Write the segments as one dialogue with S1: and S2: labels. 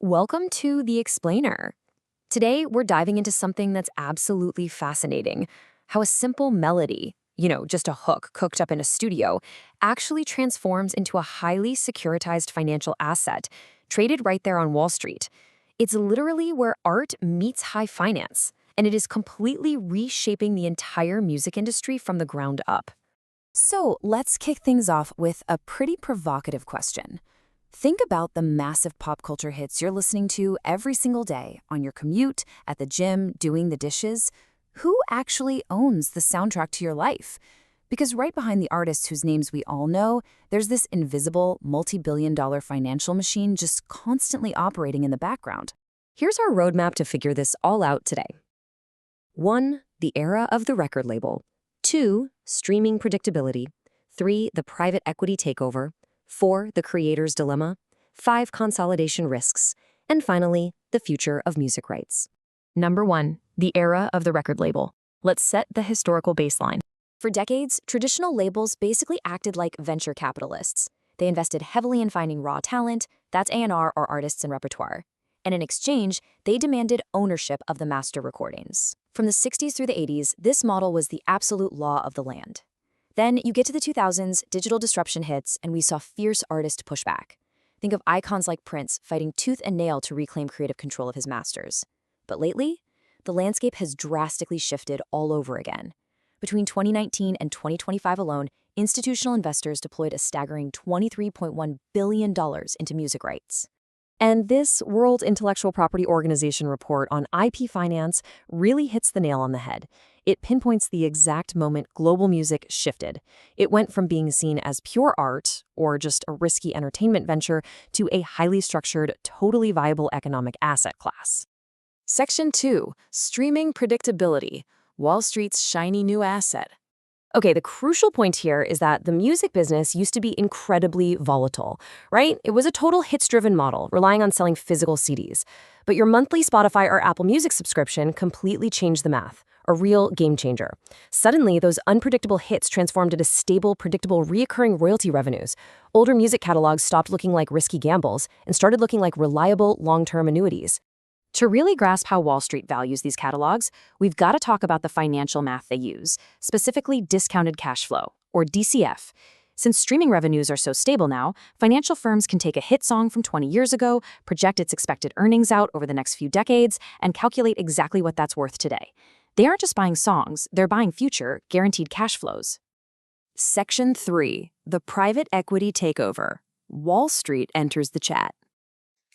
S1: Welcome to The Explainer. Today, we're diving into something that's absolutely fascinating: how a simple melody, just a hook cooked up in a studio, actually transforms into a highly securitized financial asset, traded right there on Wall Street. It's literally where art meets high finance, and it is completely reshaping the entire music industry from the ground up. So let's kick things off with a pretty provocative question. Think about the massive pop culture hits you're listening to every single day on your commute, at the gym, doing the dishes. Who actually owns the soundtrack to your life? Because right behind the artists whose names we all know, there's this invisible, multi-billion-dollar financial machine just constantly operating in the background. Here's our roadmap to figure this all out today. 1. The era of the record label. 2. Streaming predictability. 3. The private equity takeover. 4. The creator's dilemma. 5. Consolidation risks. And finally, the future of music rights.
S2: Number 1. The era of the record label. Let's set the historical baseline.
S1: For decades, traditional labels basically acted like venture capitalists. They invested heavily in finding raw talent, that's A&R or artists and repertoire. And in exchange, they demanded ownership of the master recordings. From the 60s through the 80s, this model was the absolute law of the land. Then you get to the 2000s, digital disruption hits, and we saw fierce artist pushback. Think of icons like Prince fighting tooth and nail to reclaim creative control of his masters. But lately, the landscape has drastically shifted all over again. Between 2019 and 2025 alone, institutional investors deployed a staggering $23.1 billion into music rights. And this World Intellectual Property Organization report on IP finance really hits the nail on the head. It pinpoints the exact moment global music shifted. It went from being seen as pure art, or just a risky entertainment venture, to a highly structured, totally viable economic asset class.
S2: Section 2. Streaming predictability. Wall Street's shiny new asset.
S1: Okay, the crucial point here is that the music business used to be incredibly volatile, right? It was a total hits-driven model, relying on selling physical CDs. But your monthly Spotify or Apple Music subscription completely changed the math, a real game changer. Suddenly, those unpredictable hits transformed into stable, predictable, reoccurring royalty revenues. Older music catalogs stopped looking like risky gambles and started looking like reliable, long-term annuities. To really grasp how Wall Street values these catalogs, we've got to talk about the financial math they use, specifically discounted cash flow, or DCF. Since streaming revenues are so stable now, financial firms can take a hit song from 20 years ago, project its expected earnings out over the next few decades, and calculate exactly what that's worth today. They aren't just buying songs, they're buying future, guaranteed cash flows. Section 3. The private equity takeover. Wall Street enters the chat.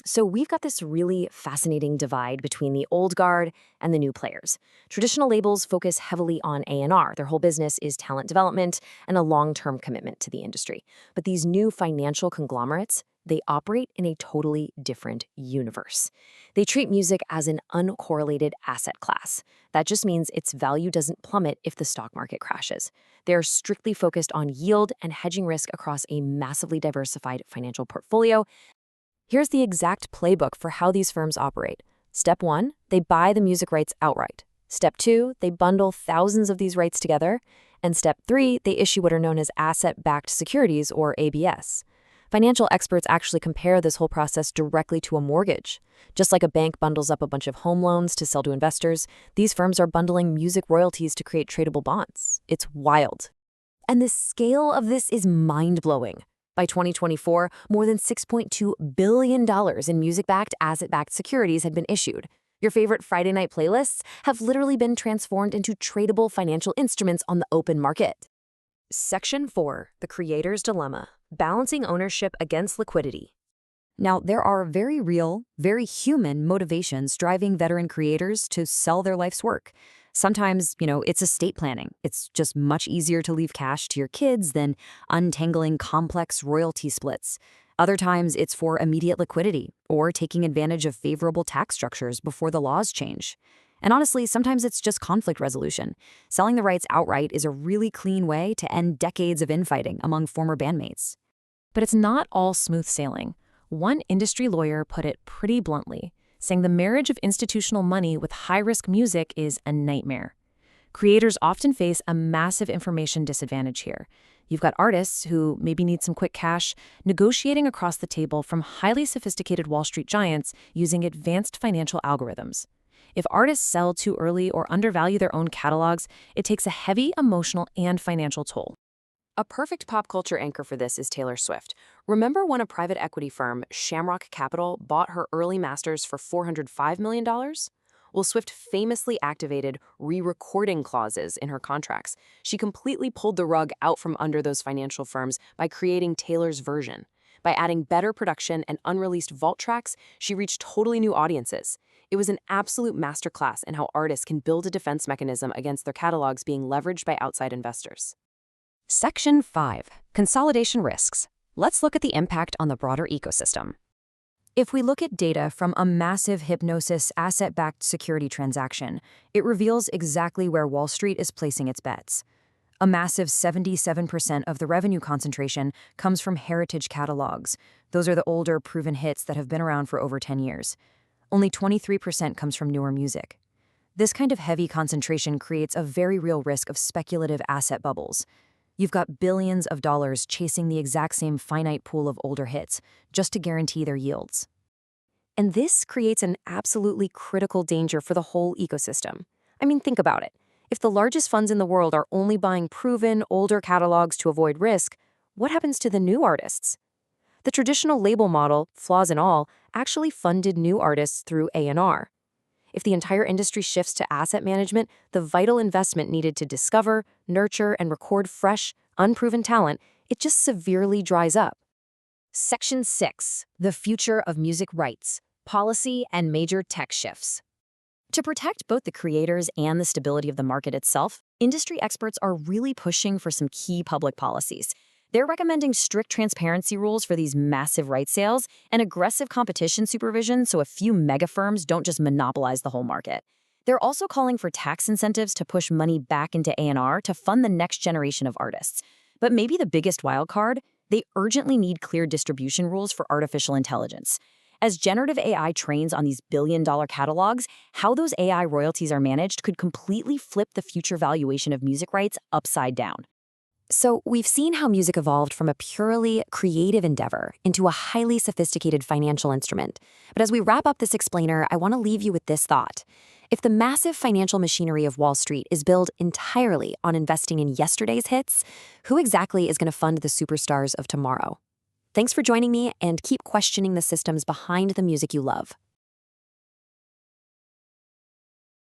S1: So we've got this really fascinating divide between the old guard and the new players. Traditional labels focus heavily on A&R. Their whole business is talent development and a long-term commitment to the industry. But these new financial conglomerates, they operate in a totally different universe. They treat music as an uncorrelated asset class. That just means its value doesn't plummet if the stock market crashes. They're strictly focused on yield and hedging risk across a massively diversified financial portfolio. Here's the exact playbook for how these firms operate. Step 1, they buy the music rights outright. Step 2, they bundle thousands of these rights together. And Step 3, they issue what are known as asset-backed securities, or ABS. Financial experts actually compare this whole process directly to a mortgage. Just like a bank bundles up a bunch of home loans to sell to investors, these firms are bundling music royalties to create tradable bonds. It's wild. And the scale of this is mind-blowing. By 2024, more than $6.2 billion in music-backed, asset-backed securities had been issued. Your favorite Friday night playlists have literally been transformed into tradable financial instruments on the open market. Section 4. The creator's dilemma. Balancing ownership against liquidity. Now, there are very real, very human motivations driving veteran creators to sell their life's work. Sometimes, it's estate planning. It's just much easier to leave cash to your kids than untangling complex royalty splits. Other times, it's for immediate liquidity or taking advantage of favorable tax structures before the laws change. And honestly, sometimes it's just conflict resolution. Selling the rights outright is a really clean way to end decades of infighting among former bandmates.
S2: But it's not all smooth sailing. One industry lawyer put it pretty bluntly, saying the marriage of institutional money with high-risk music is a nightmare. Creators often face a massive information disadvantage here. You've got artists who maybe need some quick cash, negotiating across the table from highly sophisticated Wall Street giants using advanced financial algorithms. If artists sell too early or undervalue their own catalogs, it takes a heavy emotional and financial toll.
S1: A perfect pop culture anchor for this is Taylor Swift. Remember when a private equity firm, Shamrock Capital, bought her early masters for $405 million? Well, Swift famously activated re-recording clauses in her contracts. She completely pulled the rug out from under those financial firms by creating Taylor's version. By adding better production and unreleased vault tracks, she reached totally new audiences. It was an absolute masterclass in how artists can build a defense mechanism against their catalogs being leveraged by outside investors.
S3: Section 5. Consolidation Risks. Let's look at the impact on the broader ecosystem. If we look at data from a massive Hypnosis asset-backed security transaction, it reveals exactly where Wall Street is placing its bets. A massive 77% of the revenue concentration comes from heritage catalogs. Those are the older, proven hits that have been around for over 10 years. Only 23% comes from newer music. This kind of heavy concentration creates a very real risk of speculative asset bubbles. You've got billions of dollars chasing the exact same finite pool of older hits just to guarantee their yields. And this creates an absolutely critical danger for the whole ecosystem. I mean, think about it. If the largest funds in the world are only buying proven, older catalogs to avoid risk, what happens to the new artists? The traditional label model, flaws and all, actually funded new artists through A&R. If the entire industry shifts to asset management, the vital investment needed to discover, nurture, and record fresh, unproven talent, it just severely dries up. Section 6. The Future of Music Rights, Policy and Major Tech Shifts. To protect both the creators and the stability of the market itself, industry experts are really pushing for some key public policies. They're recommending strict transparency rules for these massive rights sales and aggressive competition supervision so a few mega firms don't just monopolize the whole market. They're also calling for tax incentives to push money back into A&R to fund the next generation of artists. But maybe the biggest wildcard, they urgently need clear distribution rules for artificial intelligence. As generative AI trains on these billion-dollar catalogs, how those AI royalties are managed could completely flip the future valuation of music rights upside down.
S1: So we've seen how music evolved from a purely creative endeavor into a highly sophisticated financial instrument. But as we wrap up this explainer, I want to leave you with this thought. If the massive financial machinery of Wall Street is built entirely on investing in yesterday's hits, who exactly is going to fund the superstars of tomorrow? Thanks for joining me, and keep questioning the systems behind the music you love.